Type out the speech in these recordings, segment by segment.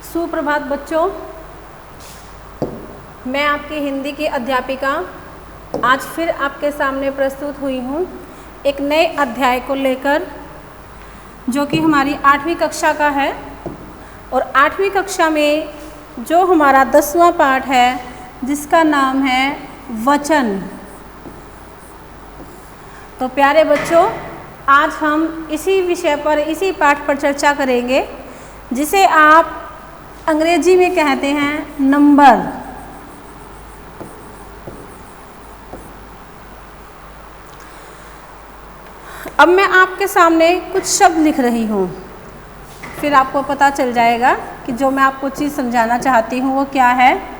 सुप्रभात बच्चों, मैं आपकी हिंदी की अध्यापिका आज फिर आपके सामने प्रस्तुत हुई हूँ एक नए अध्याय को लेकर, जो कि हमारी 8वीं कक्षा का है। और 8वीं कक्षा में जो हमारा 10वां पाठ है जिसका नाम है वचन। तो प्यारे बच्चों, आज हम इसी विषय पर, इसी पाठ पर चर्चा करेंगे जिसे आप अंग्रेजी में कहते हैं नंबर। अब मैं आपके सामने कुछ शब्द लिख रही हूँ, फिर आपको पता चल जाएगा कि जो मैं आपको चीज़ समझाना चाहती हूँ वो क्या है।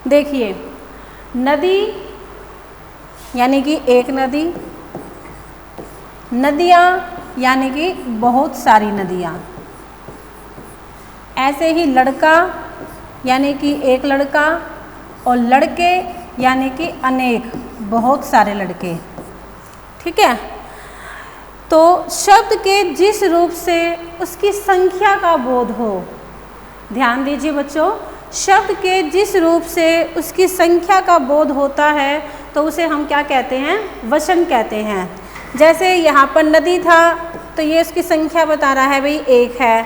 देखिए, नदी यानी कि एक नदी, नदियाँ यानी कि बहुत सारी नदियाँ। ऐसे ही लड़का यानी कि एक लड़का, और लड़के यानी कि अनेक, बहुत सारे लड़के। ठीक है। तो शब्द के जिस रूप से उसकी संख्या का बोध हो, ध्यान दीजिए बच्चों, शब्द के जिस रूप से उसकी संख्या का बोध होता है तो उसे हम क्या कहते हैं? वचन कहते हैं। जैसे यहाँ पर नदी था तो ये उसकी संख्या बता रहा है भाई एक है।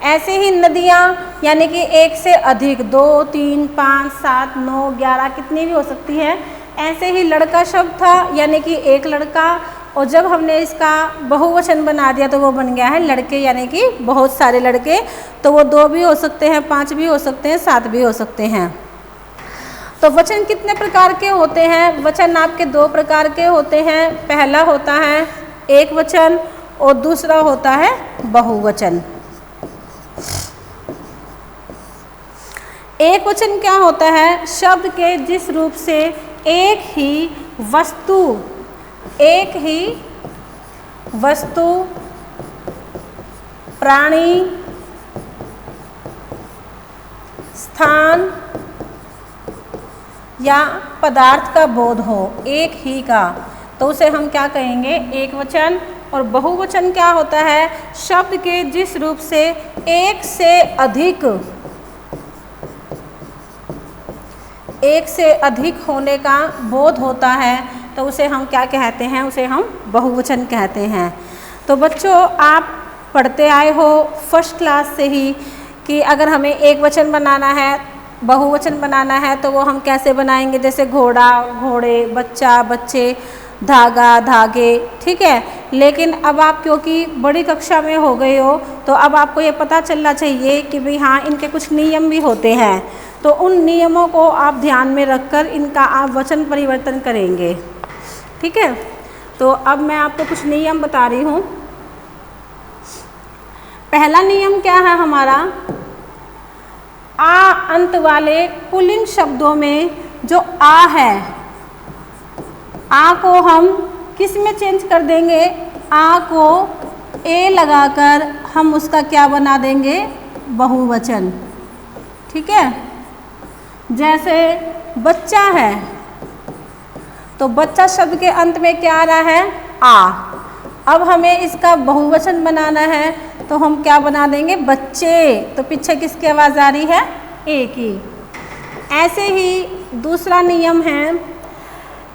ऐसे ही नदियाँ यानी कि एक से अधिक, 2, 3, 5, 7, 9, 11 कितनी भी हो सकती है। ऐसे ही लड़का शब्द था यानी कि एक लड़का, और जब हमने इसका बहुवचन बना दिया तो वो बन गया है लड़के यानी कि बहुत सारे लड़के। तो वो 2 भी हो सकते हैं, 5 भी हो सकते हैं, 7 भी हो सकते हैं। तो वचन कितने प्रकार के होते हैं? वचन आपके 2 प्रकार के होते हैं। पहला होता है एक वचन और दूसरा होता है बहुवचन। एक वचन क्या होता है? शब्द के जिस रूप से एक ही वस्तु, प्राणी, स्थान या पदार्थ का बोध हो, एक ही का, तो उसे हम क्या कहेंगे? एक वचन। और बहुवचन क्या होता है? शब्द के जिस रूप से एक से अधिक होने का बोध होता है तो उसे हम क्या कहते हैं? उसे हम बहुवचन कहते हैं। तो बच्चों, आप पढ़ते आए हो फर्स्ट क्लास से ही कि अगर हमें एक वचन बनाना है, बहुवचन बनाना है तो वो हम कैसे बनाएंगे? जैसे घोड़ा, घोड़े, बच्चा, बच्चे, धागा, धागे। ठीक है। लेकिन अब आप क्योंकि बड़ी कक्षा में हो गए हो तो अब आपको ये पता चलना चाहिए कि भाई हाँ, इनके कुछ नियम भी होते हैं। तो उन नियमों को आप ध्यान में रखकर इनका आप वचन परिवर्तन करेंगे। ठीक है। तो अब मैं आपको कुछ नियम बता रही हूँ। पहला नियम क्या है हमारा? आ अंत वाले पुल्लिंग शब्दों में जो आ है, आ को हम किस में चेंज कर देंगे? आ को ए लगाकर हम उसका क्या बना देंगे? बहुवचन। ठीक है। जैसे बच्चा है तो बच्चा शब्द के अंत में क्या आ रहा है? आ। अब हमें इसका बहुवचन बनाना है तो हम क्या बना देंगे? बच्चे। तो पीछे किसकी आवाज़ आ रही है? ए की। ऐसे ही दूसरा नियम है,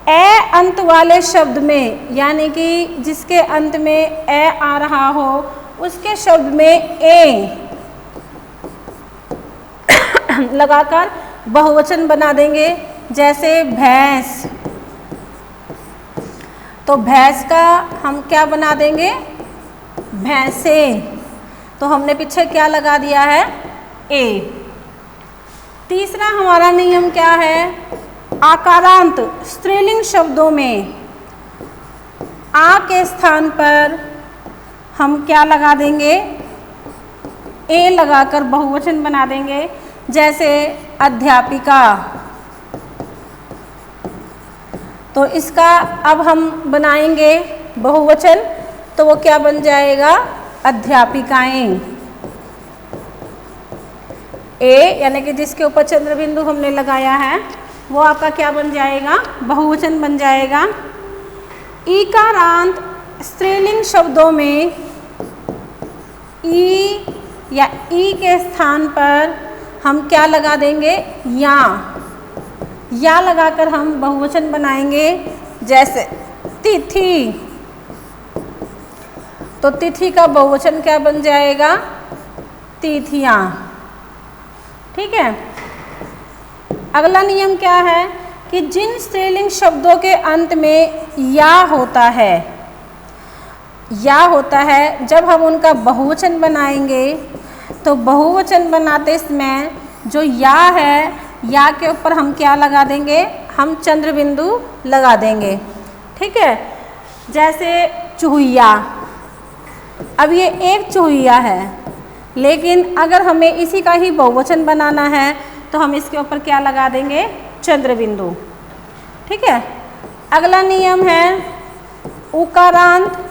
ए अंत वाले शब्द में यानी कि जिसके अंत में ए आ रहा हो उसके शब्द में ए लगाकर बहुवचन बना देंगे। जैसे भैंस, तो भैंस का हम क्या बना देंगे? भैंसे। तो हमने पीछे क्या लगा दिया है? ए। तीसरा हमारा नियम क्या है? आकारांत स्त्रीलिंग शब्दों में आ के स्थान पर हम क्या लगा देंगे? ए लगाकर बहुवचन बना देंगे। जैसे अध्यापिका, तो इसका अब हम बनाएंगे बहुवचन तो वो क्या बन जाएगा? अध्यापिकाएं। ए यानी कि जिसके ऊपर चंद्र बिंदु हमने लगाया है वो आपका क्या बन जाएगा, बहुवचन बन जाएगा। ईकारांत स्त्रीलिंग शब्दों में ई या ई के स्थान पर हम क्या लगा देंगे, या लगाकर हम बहुवचन बनाएंगे। जैसे तिथि, तो तिथि का बहुवचन क्या बन जाएगा, तिथियां। ठीक है। अगला नियम क्या है कि जिन स्त्रीलिंग शब्दों के अंत में या होता है, जब हम उनका बहुवचन बनाएंगे तो बहुवचन बनाते समय जो या है, या के ऊपर हम क्या लगा देंगे, हम चंद्र बिंदु लगा देंगे। ठीक है। जैसे चूहिया, अब ये एक चूहिया है, लेकिन अगर हमें इसी का ही बहुवचन बनाना है तो हम इसके ऊपर क्या लगा देंगे, चंद्र बिंदु। ठीक है। अगला नियम है उकारांत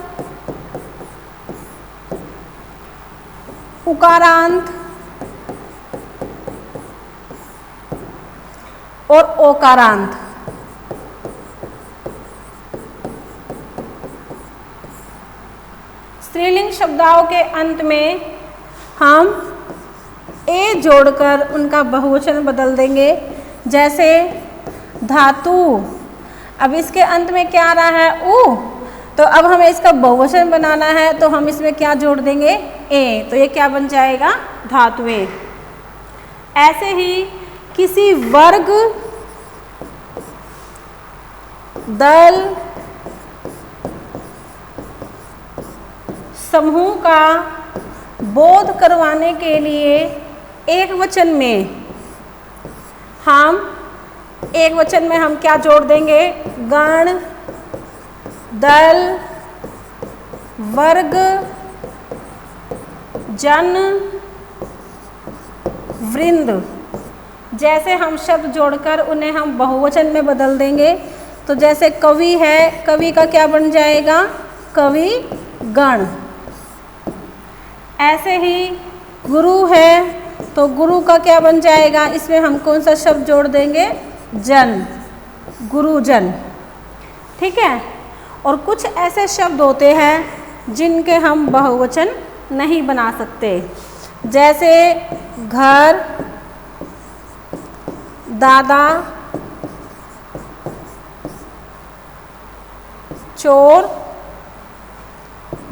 और ओकारांत। स्त्रीलिंग शब्दाओं के अंत में हम ए जोड़कर उनका बहुवचन बदल देंगे। जैसे धातु, अब इसके अंत में क्या आ रहा है, उ, तो अब हमें इसका बहुवचन बनाना है तो हम इसमें क्या जोड़ देंगे, ए, तो ये क्या बन जाएगा, धातुएं। ऐसे ही किसी वर्ग, दल, समूह का बोध करवाने के लिए एक वचन में हम क्या जोड़ देंगे, गण, दल, वर्ग, जन, वृंद जैसे हम शब्द जोड़कर उन्हें हम बहुवचन में बदल देंगे। तो जैसे कवि है, कवि का क्या बन जाएगा, कवि गण। ऐसे ही गुरु है तो गुरु का क्या बन जाएगा, इसमें हम कौन सा शब्द जोड़ देंगे, जन, गुरुजन। ठीक है। और कुछ ऐसे शब्द होते हैं जिनके हम बहुवचन नहीं बना सकते। जैसे घर, दादा, चोर,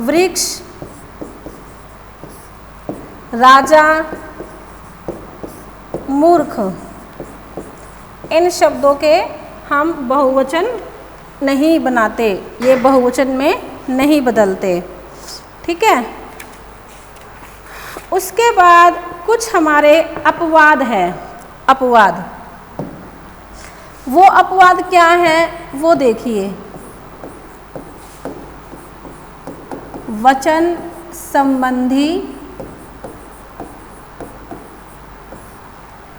वृक्ष, राजा, मूर्ख, इन शब्दों के हम बहुवचन नहीं बनाते, ये बहुवचन में नहीं बदलते। ठीक है। उसके बाद कुछ हमारे अपवाद है। अपवाद, वो अपवाद क्या है वो देखिए। वचन संबंधी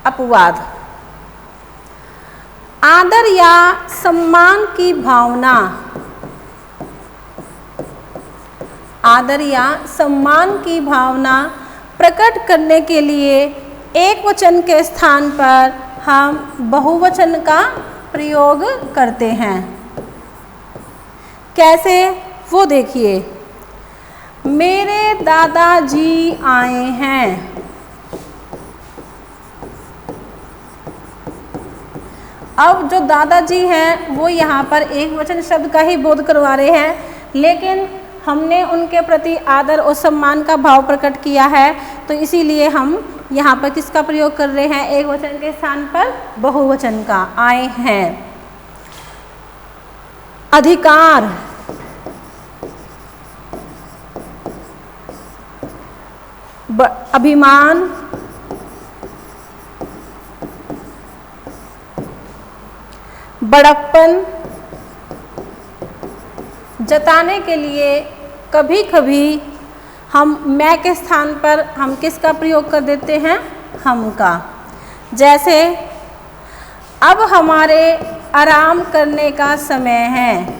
अपवाद। आदर या सम्मान की भावना, आदर या सम्मान की भावना प्रकट करने के लिए एक वचन के स्थान पर हम बहुवचन का प्रयोग करते हैं। कैसे, वो देखिए। मेरे दादाजी आए हैं। अब जो दादाजी हैं वो यहाँ पर एक वचन शब्द का ही बोध करवा रहे हैं, लेकिन हमने उनके प्रति आदर और सम्मान का भाव प्रकट किया है, तो इसीलिए हम यहाँ पर किसका प्रयोग कर रहे हैं, एक वचन के स्थान पर बहुवचन का, आए हैं। अधिकार, अभिमान, बड़प्पन जताने के लिए कभी कभी हम मैं के स्थान पर हम किसका प्रयोग कर देते हैं, हम का। जैसे अब हमारे आराम करने का समय है।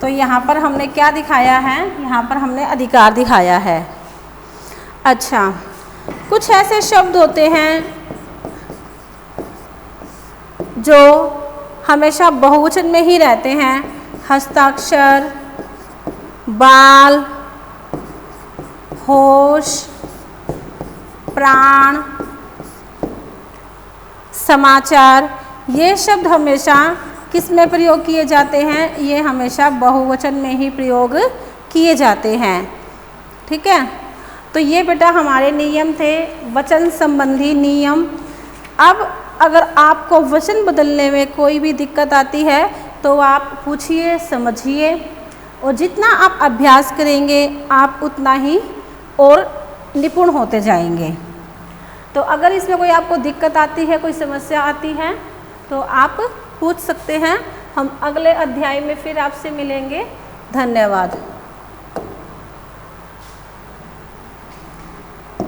तो यहाँ पर हमने क्या दिखाया है, यहाँ पर हमने अधिकार दिखाया है। अच्छा, कुछ ऐसे शब्द होते हैं जो हमेशा बहुवचन में ही रहते हैं। हस्ताक्षर, बाल, होश, प्राण, समाचार, ये शब्द हमेशा किस में प्रयोग किए जाते हैं, ये हमेशा बहुवचन में ही प्रयोग किए जाते हैं। ठीक है, तो ये बेटा हमारे नियम थे, वचन संबंधी नियम। अब अगर आपको वचन बदलने में कोई भी दिक्कत आती है तो आप पूछिए, समझिए, और जितना आप अभ्यास करेंगे आप उतना ही और निपुण होते जाएंगे। तो अगर इसमें कोई आपको दिक्कत आती है, कोई समस्या आती है तो आप पूछ सकते हैं। हम अगले अध्याय में फिर आपसे मिलेंगे। धन्यवाद।